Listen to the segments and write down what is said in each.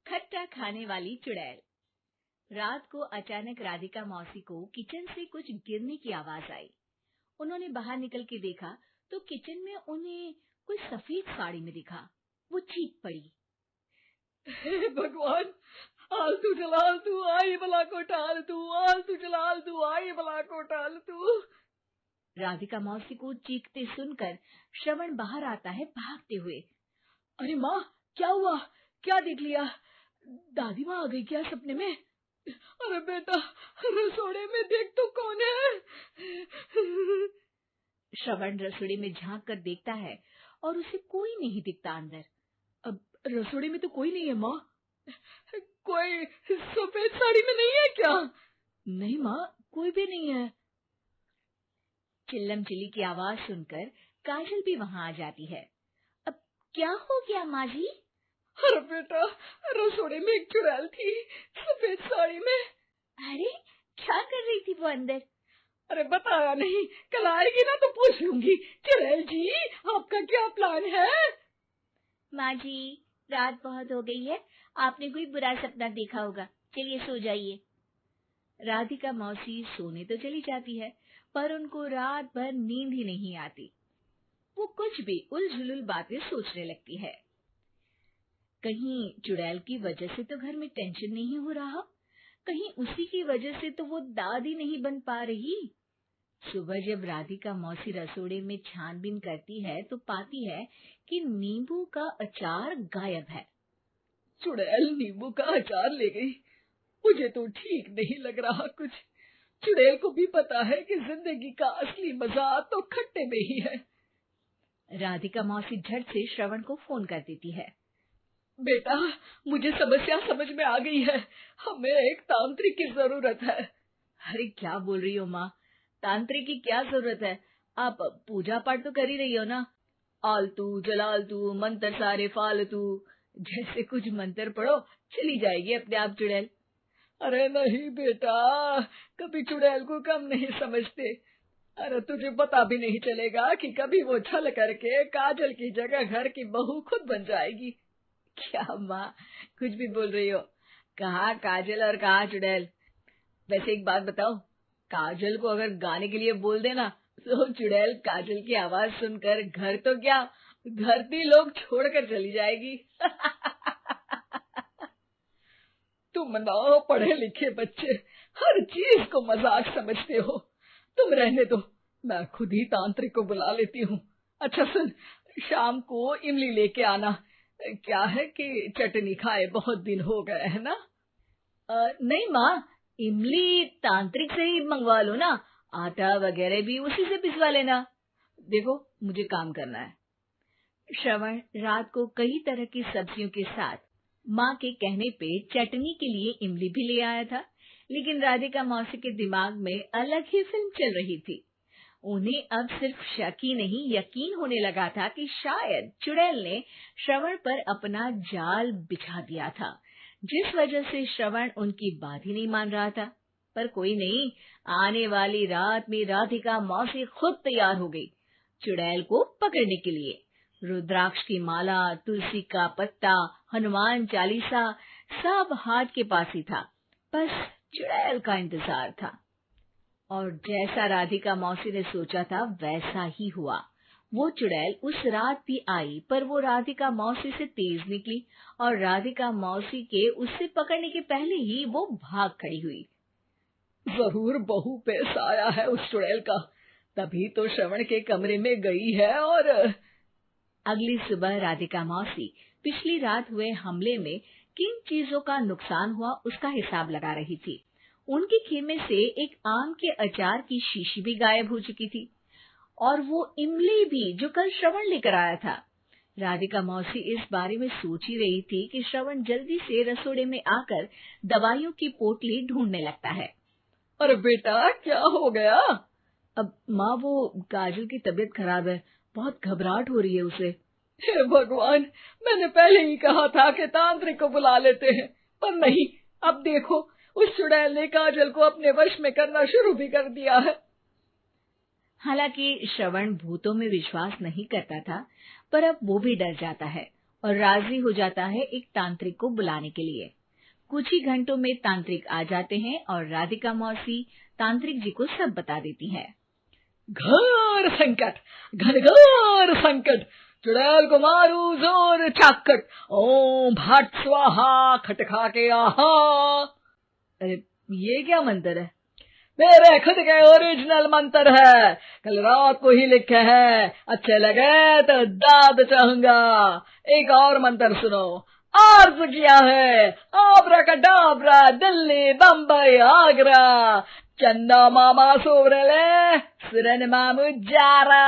खट्टा खाने वाली चुड़ैल। रात को अचानक राधिका मौसी को किचन से कुछ गिरने की आवाज आई। उन्होंने बाहर निकल के देखा तो किचन में उन्हें कोई सफेद साड़ी में दिखा। वो चीख पड़ी, हे भगवान, आलतू जलालतू आई भला को टालतू, आलतू जलालतू आई भला को टालतू। राधिका मौसी को चीखते सुनकर श्रवण बाहर आता है भागते हुए। अरे माँ, क्या हुआ? क्या देख लिया? दादी माँ आ गई क्या सपने में? अरे बेटा, रसोड़े में देख तो कौन है? श्रवण रसोड़े में झांक कर देखता है और उसे कोई नहीं दिखता अंदर। अब रसोड़े में तो कोई नहीं है माँ। कोई सफेद साड़ी में नहीं है क्या? नहीं माँ, कोई भी नहीं है। चिल्लम चिल्ली की आवाज सुनकर काजल भी वहां आ जाती है। अब क्या हो गया माँ जी? अरे बेटा, रसोड़े में एक चुड़ैल थी सफेद साड़ी में। अरे क्या कर रही थी वो अंदर? अरे बताया नहीं, कल आएगी ना तो पूछ लूंगी। चुड़ैल जी, आपका क्या प्लान है? माँ जी, रात बहुत हो गई है, आपने कोई बुरा सपना देखा होगा, चलिए सो जाइए। राधिका मौसी सोने तो चली जाती है, पर उनको रात भर नींद ही नहीं आती। वो कुछ भी उलझुल बातें सोचने लगती है। कहीं चुड़ैल की वजह से तो घर में टेंशन नहीं हो रहा, कहीं उसी की वजह से तो वो दादी नहीं बन पा रही। सुबह जब राधिका मौसी रसोड़े में छानबीन करती है तो पाती है कि नींबू का अचार गायब है। चुड़ैल नींबू का अचार ले गई? मुझे तो ठीक नहीं लग रहा कुछ। चुड़ैल को भी पता है कि जिंदगी का असली मजा तो खट्टे में ही है। राधिका मौसी झट से श्रवण को फोन कर देती है। बेटा, मुझे समस्या समझ में आ गई है, हमें एक तांत्रिक की जरूरत है। अरे क्या बोल रही हो माँ, तांत्रिक की क्या जरूरत है? आप पूजा पाठ तो कर ही रही हो ना। आलतू जलालतू मंत्र सारे फालतू जैसे कुछ मंत्र पढ़ो, चली जाएगी अपने आप चुड़ैल। अरे नहीं बेटा, कभी चुड़ैल को कम नहीं समझते। अरे तुझे पता भी नहीं चलेगा कि कभी वो छल करके काजल की जगह घर की बहू खुद बन जाएगी। क्या माँ, कुछ भी बोल रही हो? कहाँ काजल और कहाँ चुड़ैल। वैसे एक बात बताओ, काजल को अगर गाने के लिए बोल देना तो चुड़ैल काजल की आवाज सुनकर घर तो क्या धरती लोग छोड़कर चली जाएगी। तुम ना पढ़े लिखे बच्चे हर चीज को मजाक समझते हो। तुम रहने दो, मैं खुद ही तांत्रिक को बुला लेती हूँ। अच्छा सुन, शाम को इमली लेके आना। क्या है कि चटनी खाए बहुत दिन हो गए है ना। नहीं माँ, इमली तांत्रिक से ही मंगवा लो ना, आटा वगैरह भी उसी से पिसवा लेना। देखो मुझे काम करना है। श्रवण रात को कई तरह की सब्जियों के साथ माँ के कहने पे चटनी के लिए इमली भी ले आया था, लेकिन राधिका मौसी के दिमाग में अलग ही फिल्म चल रही थी। उन्हें अब सिर्फ शक ही नहीं यकीन होने लगा था कि शायद चुड़ैल ने श्रवण पर अपना जाल बिछा दिया था, जिस वजह से श्रवण उनकी बात ही नहीं मान रहा था। पर कोई नहीं, आने वाली रात में राधिका मौसी खुद तैयार हो गई चुड़ैल को पकड़ने के लिए। रुद्राक्ष की माला, तुलसी का पत्ता, हनुमान चालीसा सब हाथ के पास ही था, बस चुड़ैल का इंतजार था। और जैसा राधिका मौसी ने सोचा था वैसा ही हुआ। वो चुड़ैल उस रात भी आई, पर वो राधिका मौसी से तेज निकली और राधिका मौसी के उससे पकड़ने के पहले ही वो भाग खड़ी हुई। जरूर बहू पे साया है उस चुड़ैल का, तभी तो श्रवण के कमरे में गई है। और अगली सुबह राधिका मौसी पिछली रात हुए हमले में किन चीजों का नुकसान हुआ उसका हिसाब लगा रही थी। उनके खेमे से एक आम के अचार की शीशी भी गायब हो चुकी थी, और वो इमली भी जो कल श्रवण लेकर आया था। राधिका मौसी इस बारे में सोच ही रही थी कि श्रवण जल्दी से रसोड़े में आकर दवाइयों की पोटली ढूंढने लगता है। अरे बेटा, क्या हो गया? अब माँ, वो काजल की तबीयत खराब है, बहुत घबराहट हो रही है उसे। हे भगवान, मैंने पहले ही कहा था कि तांत्रिक को बुला लेते हैं, पर नहीं, अब देखो उस चुड़ैल ने काजल को अपने वश में करना शुरू भी कर दिया है। हालांकि श्रवण भूतों में विश्वास नहीं करता था, पर अब वो भी डर जाता है। और राजी हो जाता है एक तांत्रिक को बुलाने के लिए। कुछ ही घंटों में तांत्रिक आ जाते हैं और राधिका मौसी तांत्रिक जी को सब बता देती है। घोर संकट, घनघोर संकट, चुड़ैल को मारू जोर चाकट, ओम भट स्वाहा खटखा के आहा। अरे ये क्या मंत्र है? मेरे खुद के ओरिजिनल मंत्र है, कल रात को ही लिखे हैं, अच्छे लगे तो दाद चाहूंगा। एक और मंत्र सुनो। अर्ज किया है आब्राकडाब्रा, दिल्ली बम्बई आगरा, चंदा मामा सोवरले सुरन मामू जारा।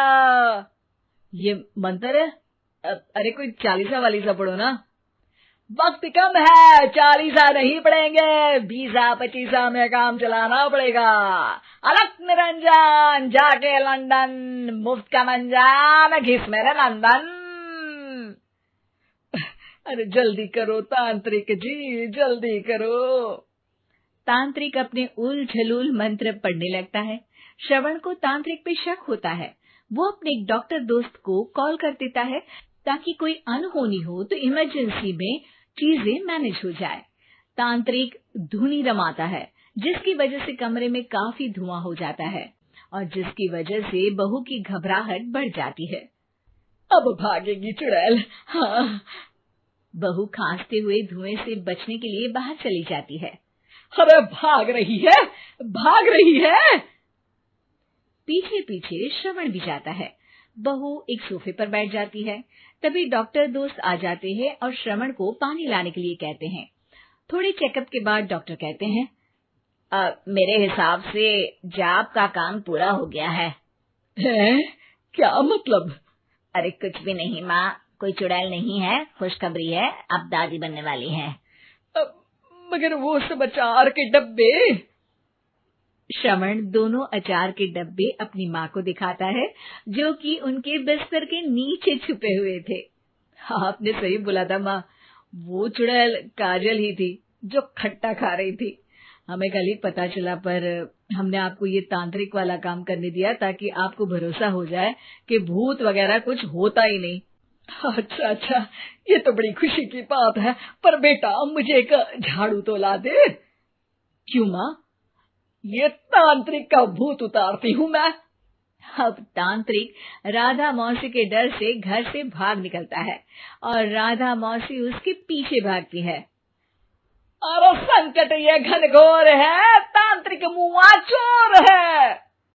ये मंत्र है? अरे कोई 40 वालीसा पढ़ो ना। वक्त कम है, 40 नहीं पड़ेंगे, 20-25 में काम चलाना पड़ेगा। अलग निरंजन जाके लंदन, मुफ्त का मंजान घिस मेरे नंदन। अरे जल्दी करो तांत्रिक जी, जल्दी करो। तांत्रिक अपने उल झलूल मंत्र पढ़ने लगता है। श्रवण को तांत्रिक पे शक होता है। वो अपने एक डॉक्टर दोस्त को कॉल कर देता है ताकि कोई अनहोनी हो तो इमरजेंसी में चीजें मैनेज हो जाए। तांत्रिक धुनी रमाता है, जिसकी वजह से कमरे में काफी धुआं हो जाता है और जिसकी वजह से बहू की घबराहट बढ़ जाती है। अब भागेगी चुड़ैल। हाँ। बहू खांसते हुए धुएं से बचने के लिए बाहर चली जाती है। अरे भाग रही है, भाग रही है। पीछे पीछे श्रवण भी जाता है। बहू एक सोफे पर बैठ जाती है। तभी डॉक्टर दोस्त आ जाते हैं और श्रवण को पानी लाने के लिए कहते हैं। थोड़े चेकअप के बाद डॉक्टर कहते हैं, मेरे हिसाब से जाप का काम पूरा हो गया है। क्या मतलब? अरे कुछ भी नहीं माँ, कोई चुड़ैल नहीं है, खुशखबरी है, अब दादी बनने वाली है। मगर वो सब अचार के डब्बे। श्रवण दोनों अचार के डब्बे अपनी माँ को दिखाता है, जो कि उनके बिस्तर के नीचे छुपे हुए थे। आपने सही बोला था माँ, वो चुड़ैल काजल ही थी जो खट्टा खा रही थी। हमें कल ही पता चला, पर हमने आपको ये तांत्रिक वाला काम करने दिया ताकि आपको भरोसा हो जाए कि भूत वगैरह कुछ होता ही नहीं। अच्छा अच्छा, ये तो बड़ी खुशी की बात है, पर बेटा मुझे एक झाड़ू तो ला दे। क्यों माँ? ये तांत्रिक का भूत उतारती हूँ मैं। अब तांत्रिक राधा मौसी के डर से घर से भाग निकलता है और राधा मौसी उसके पीछे भागती है। अरे संकट ये घनघोर है, तांत्रिक मुआ चोर है।